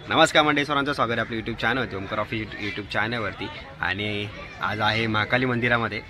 नमस्कार मंडळी, सर्वांचं स्वागत आहे आपल्या यूट्यूब चॅनलवरती, ओमकार ऑफिस यूट्यूब चॅनलवरती। आणि आज आहे महाकाली मंदिरामध्ये।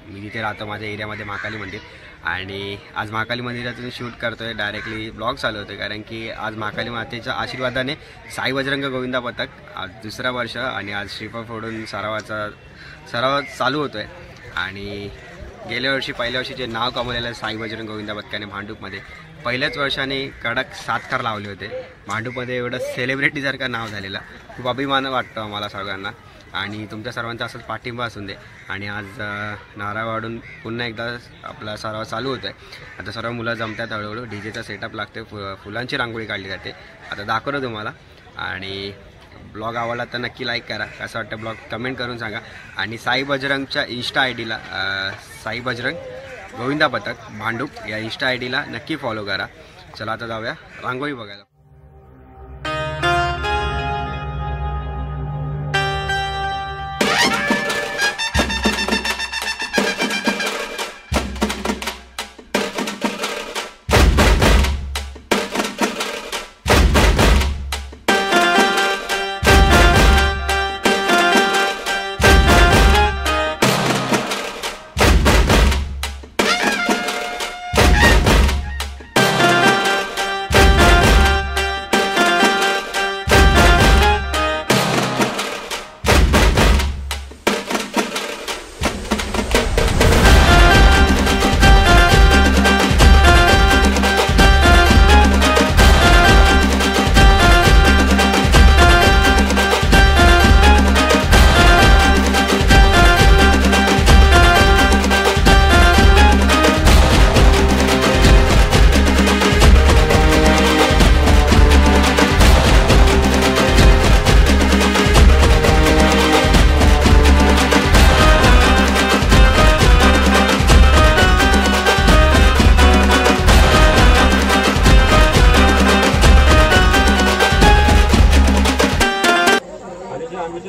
मी जिथे राहतो माझ्या एरियामध्ये महाकाली मंदिर, आणि आज महाकाली मंदिरातून शूट करतोय, डायरेक्टली ब्लॉग चालू होतोय कारण की आज महाकाली मातेच्या आशीर्वादाने साई बजरंग गोविंदा पथक आज दुसरा वर्ष आणि आज श्रीफळ फोडून सराव चालू होतोय। आणि गेल्या वर्षी पहिल्या वर्षी जे नाव कमवलेलं साई बजरंग गोविंदा पथकाने भांडूपमध्ये पहिल्याच वर्षाने कडक 7 थर लावले होते। भांडूपमध्ये एवढं सेलिब्रिटीसारखं नाव झालेलं खूप अभिमान वाटतो आम्हाला सर्वांना, आणि तुमच्या सर्वांचा असंच पाठिंबा असून दे। आणि आज नारळ वाढून पुन्हा एकदा आपला सराव चालू होत आहे। आता सर्व मुलं जमतात, हळूहळू डीजेचा सेटअप लागते, फुलांची रांगोळी काढली जाते। आता दाखवतो तुम्हाला, आणि ब्लॉग आवडला तर नक्की लाईक करा, कसं वाटतं ब्लॉग कमेंट करून सांगा। आणि साई बजरंगच्या इंस्टा ID ला साई बजरंग गोविंदा पथक भांडूप या इंस्टा ID ला नक्की फॉलो करा। चला आता जाऊया रांगोळी बघायला।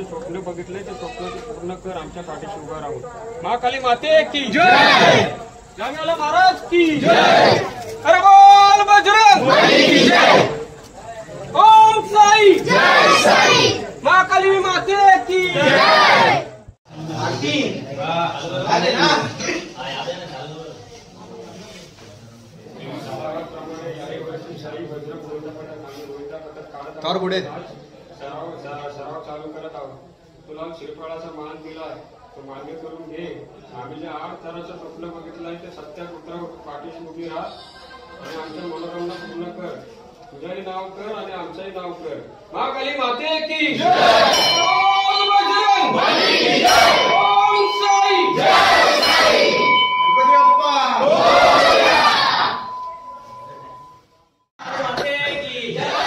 स्वप्न बघितले ते स्वप्न पूर्ण कर, आमच्या पाठीशी उभा राहून। महाकाली माते की जय, जामियाला महाराज की जय, अरे बोल बजरंग बली की जय, ओम साई जय साई, महाकाली माते की जय। आले ना तर पुढे सराव चालू करत आहोत। तुला श्रीफळाचा मान दिलाय तो मान्य करून घे। आम्ही जे 8 थराचं स्वप्न बघितलंय ते सत्यात उतरव, पाठीशी उभी राहा आणि आमच्या मनोकामना पूर्ण कर। तुझंही नाव कर आणि आमचंही नाव कर। महाकाली माते की जय, ओम बजरंग बली की जय, ओम साई जय साई, गणपती बाप्पा मोरया, माते की जय।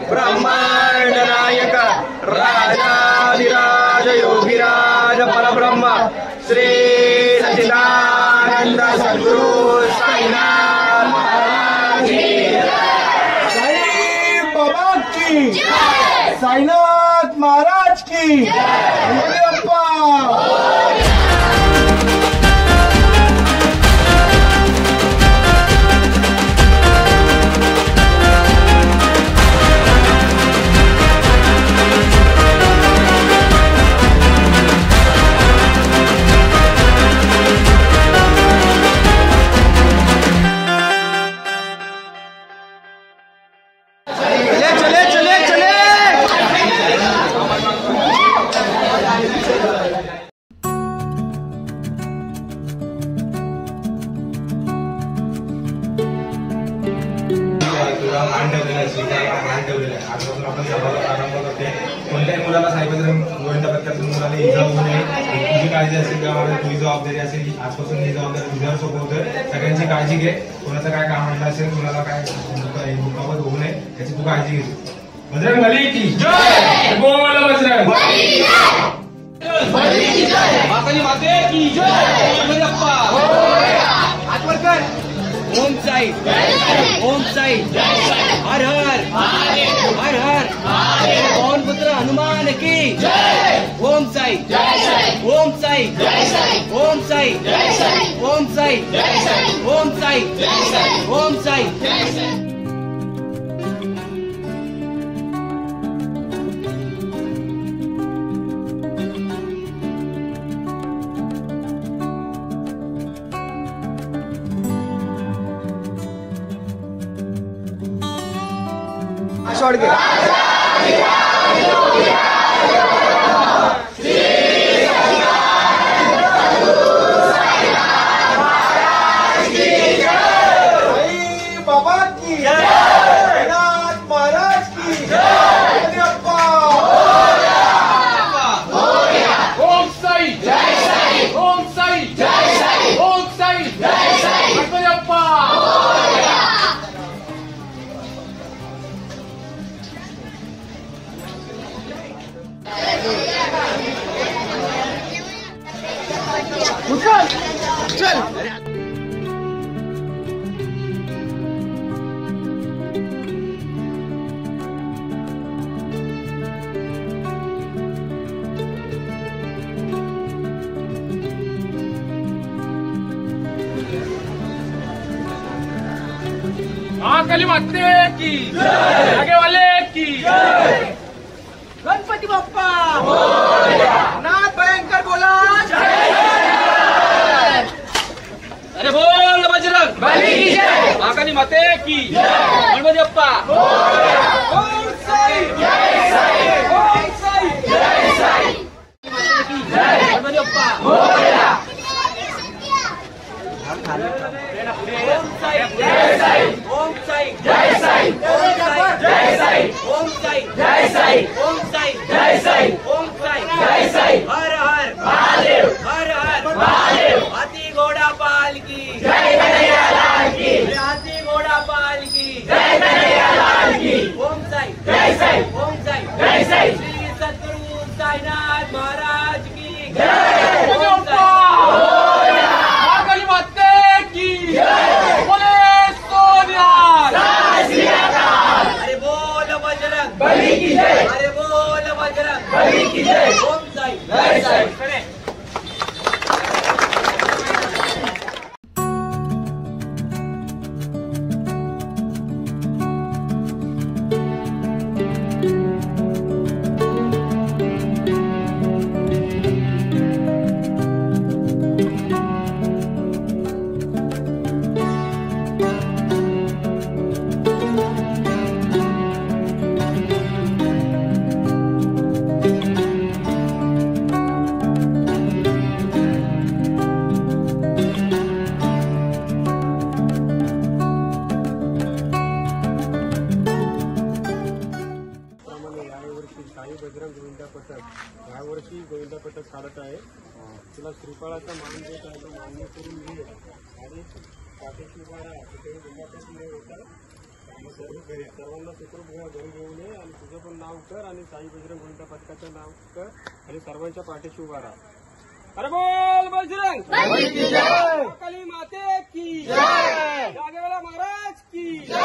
ब्रह्मांड नायक राजाधिराज योगिराज परब्रह्म श्री सच्चिदानंद सद्गुरु साईनाथ महाराज की जय, साई बाबा की जय, साईनाथ महाराज की जय। तुला मान ठेवलेला आहे, स्वीकारला मान ठेवलेला आहे. आजपासून आपण सभाला प्रारंभ करते. कोणत्याही मुलाला साई बजरंग गोविंदा पथकातून मुलाला इजा होऊ नये, तुझी काळजी असेल किंवा तुझी जबाबदारी असेल. आजपासून ही जबाबदारी तुझ्यावर सोपवतोय. सगळ्यांची काळजी घे. कोणाचं काय काम म्हटलं असेल, कुणाला काय दुखापत होऊ नये याची तू काळजी घे. बजरंग बली की जय. बोल बजरंग बली की जय. माताजी माते की जय. ओम साई, ओम साई, हर हर हर हर पवन पुत्र हनुमान की ओम साई, ओम साई, ओम साई, ओम साई, ओम साई, ओम साई. आशीर्वाद घे. बाबा की जय. महाराज की जय. ओम साई जय साई. ओम साई जय साई. ओम साई जय साई. गणपती चल. महाकाली माते की जय. आगे वाले की जय. गणपती बाप्पा नाथ भयंकर बोला. अरे बोल बजरंग बली की जय. महाकाली माते की जय. गणपती बाप्पा ओम साई, जय साई. ओम साई, जय साई. जय गणपती बाप्पा. ओम साई, जय साई. ओम साई, जय साई. ओम साई, जय साई. ओम साई, जय साई. ओम साई, जय साई. ओम साई, जय साई. हर हर महादेव. हर हर महादेव. हाथी घोड़ा पाल की जय कन्हैया लाल की. हाथी घोड़ा पाल की जय कन्हैया लाल की. ओम साई, जय साई. ओम साई, जय साई. श्री सद्गुरु साईनाथ महाराज की जय. ओम साई. महाकाली माते की जय. बोले सोनियाल. जय श्री अकाल. अरे बोल बजरंग बली की जय. अरे बोल बजरंग बली की जय. ओम साई. जय साई. साई बजरंग गोविंदा पथक यावर्षी गोविंदा पथक काढत आहे. तुला श्रीफळाचा मान देत आहे, तो मान्य करून घे आणि पाठीशी उभा राहा. तिथे गोविंदापथ न होता सर्वांना सुखरूप घरी घेऊन ये आणि तुझं पण नाव कर आणि साई बजरंग गोविंदा पथकाचं नाव कर आणि सर्वांच्या पाठीशी उभा राहा. अरे बोल बजरंग महाकाली माते की जय. जागेवाला महाराज की जय.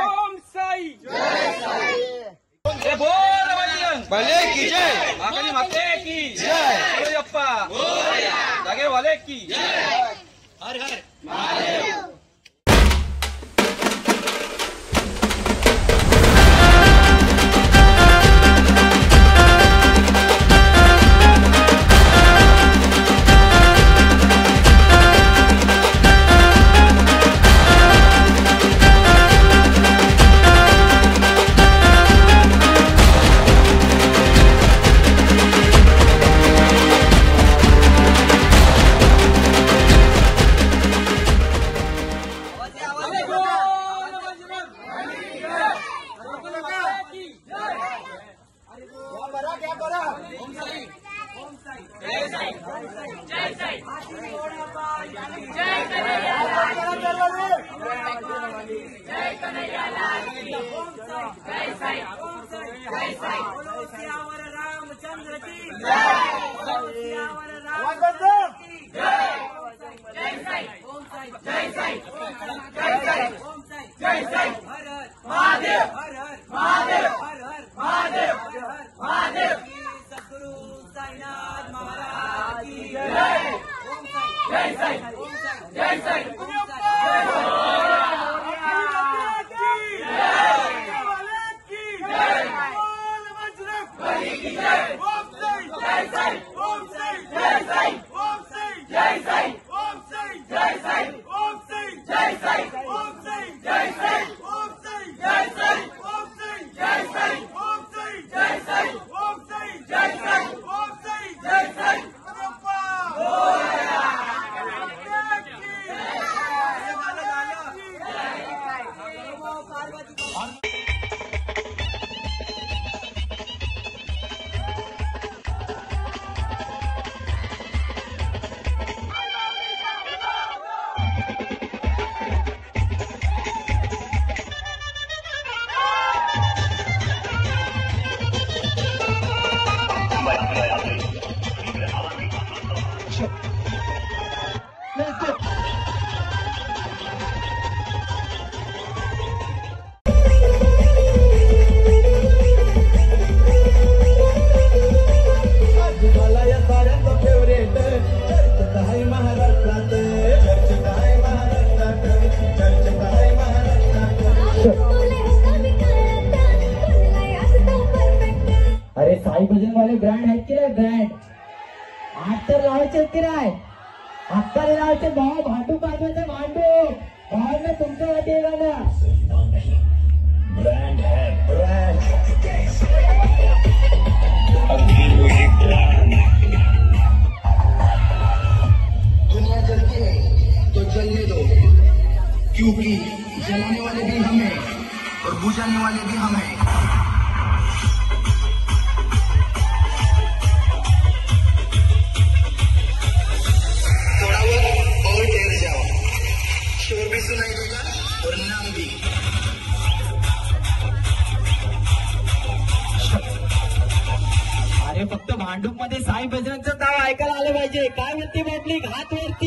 ओम साई. बोल बजरंग भले की जय. महाकाली माते की जय. अप्पा जागे वाले की जय. हर हर महादेव. वाले ब्रँड आहेत की नाही ब्रँड तर लावायचे की नाही आत्ता लावायचे भाऊ भांडू पाजवायचे भांडू भावांना तुमच्यासाठी येणार ना ब्रांड है ब्रांड दुनिया जलती है तो जलने दो क्योंकि जलाने वाले भी हमें और बुझाने वाले भी हमें थोड़ा वक्त और ठहर जाओ शोर भी सुनाई देगा और नाम भी अरे फक्त भांडूप मध्ये साई बजरंगचं नाव ऐकायला आलं पाहिजे काय म्हणते पब्लिक हात वरती